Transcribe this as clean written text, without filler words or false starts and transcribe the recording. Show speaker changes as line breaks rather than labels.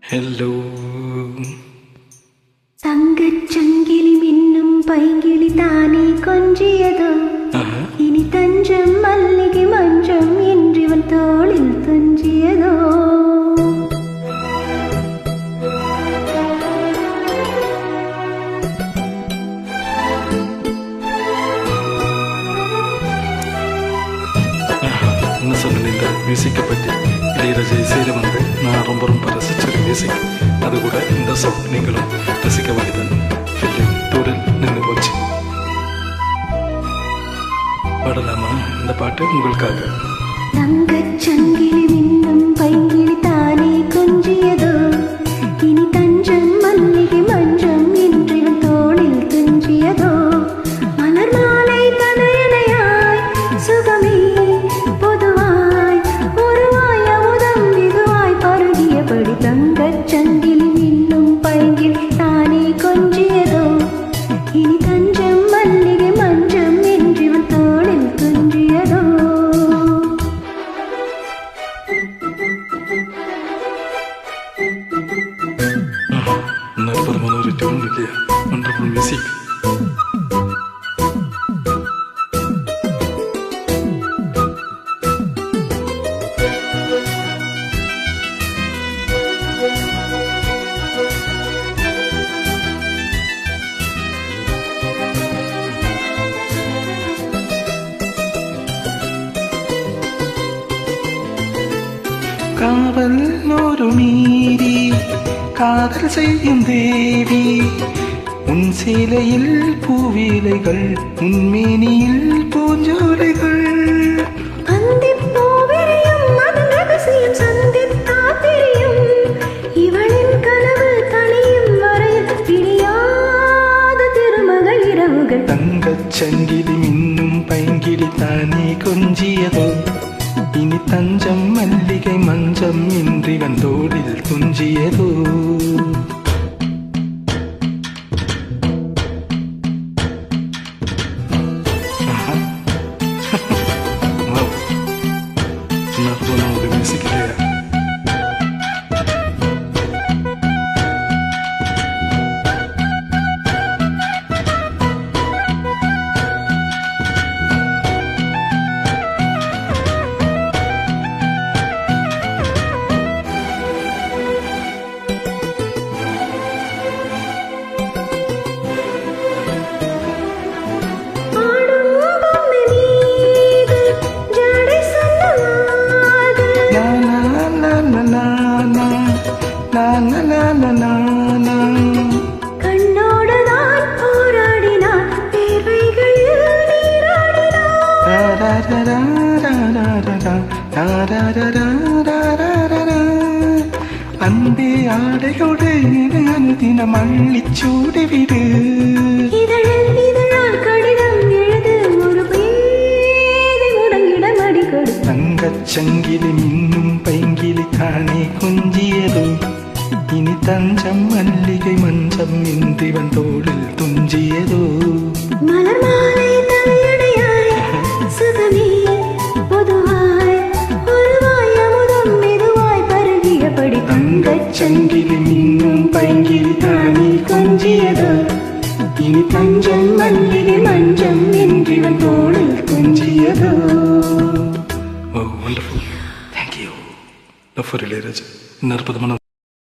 Hello
തങ്കച്ചങ്കിളി മിന്നും പൈങ്കിളി താനേ കൊഞ്ചിയതോ ഇനി തഞ്ചം മല്ലിക മഞ്ചം എന്നിവൻ തോളിൽ തുഞ്ചിയതോ
மியூசிக்கை பற்றி இளையராஜா இசையில் வந்து நான் ரொம்ப ரொம்ப ரசித்த ஒரு மியூசிக். அது கூட இந்த சாங் நீங்களும் ரசிக்க வேண்டியதான். தூரல் நின்று போச்சு. பாடலாமா? இந்த பாட்டு உங்களுக்காக.
தங்கச்சங்கிளி மின்னும் பைங்கிளி தானே கொஞ்சியதோ இனி தஞ்சம் மல்லிகை மஞ்சம் என்றிவன் தோளில் துஞ்சியதோ மலர் மாலை தனையனையாய் சுகமே பொதுவாய் ஒருவாய் அமுதம் இதுவாய் பருகியபடி தங்கச்சங்கிளி மின்னும் பைங்கிளி தானே கொஞ்சியதோ இனி தஞ்சம் மல்லிகை மஞ்சம் என்றிவன் தோளில் துஞ்சியதோ.
அற்புதமான ஒரு டியூன் இல்லையா? Wonderful music. காவல் ஒரு மீறி காதல் செய்யும் தேவி உன் சேலையில் பூவேலைகள் உன் மேனியில் பூஞ்சோலைகள்
இவளின் கனவு தனியும் வரையில் பிடியாத திருமகள் இரவுகள்.
தங்கச் சங்கிலி மின்னும் பைங்கிளி தானே கொஞ்சியதோ இனி தஞ்சம் மல்லிகை மஞ்சம் இன்றி வந்தோடில் துஞ்சியதோ. ஒரு மியூசிக் இல்லையா?
கண்ணோடுதான் போராடினான் தேவைகளில்
அன்பே ஆடையோடு தினம் அள்ளிச்சூடிவிடு.
இதழில் இதழால் கடிதம் எழுது ஒரு பேதை முடங்கிடம் அடிக்கொடு.
தங்கச் சங்கிலி மின்னும் பைங்கிலி தானே கொஞ்சியதோ இனி தஞ்சம் மல்லிகை மஞ்சம் இன்றி வந்தோடில் துஞ்சியதோ.
மலர் மாலை தலையடையாய் சுகமே பொதுவாய் ஒருவாய் அமுதம் மெதுவாய் பருகியபடி
தங்கச் சங்கிலி மின்னும் பைங்கிலி தானே கொஞ்சியதோ இனி தஞ்சம் மல்லிகை மஞ்சம் இன்றி வந்தோடில் துஞ்சியதோ. Oh, wonderful. Thank you. Love for Ilaiyaraaja. அற்புதமான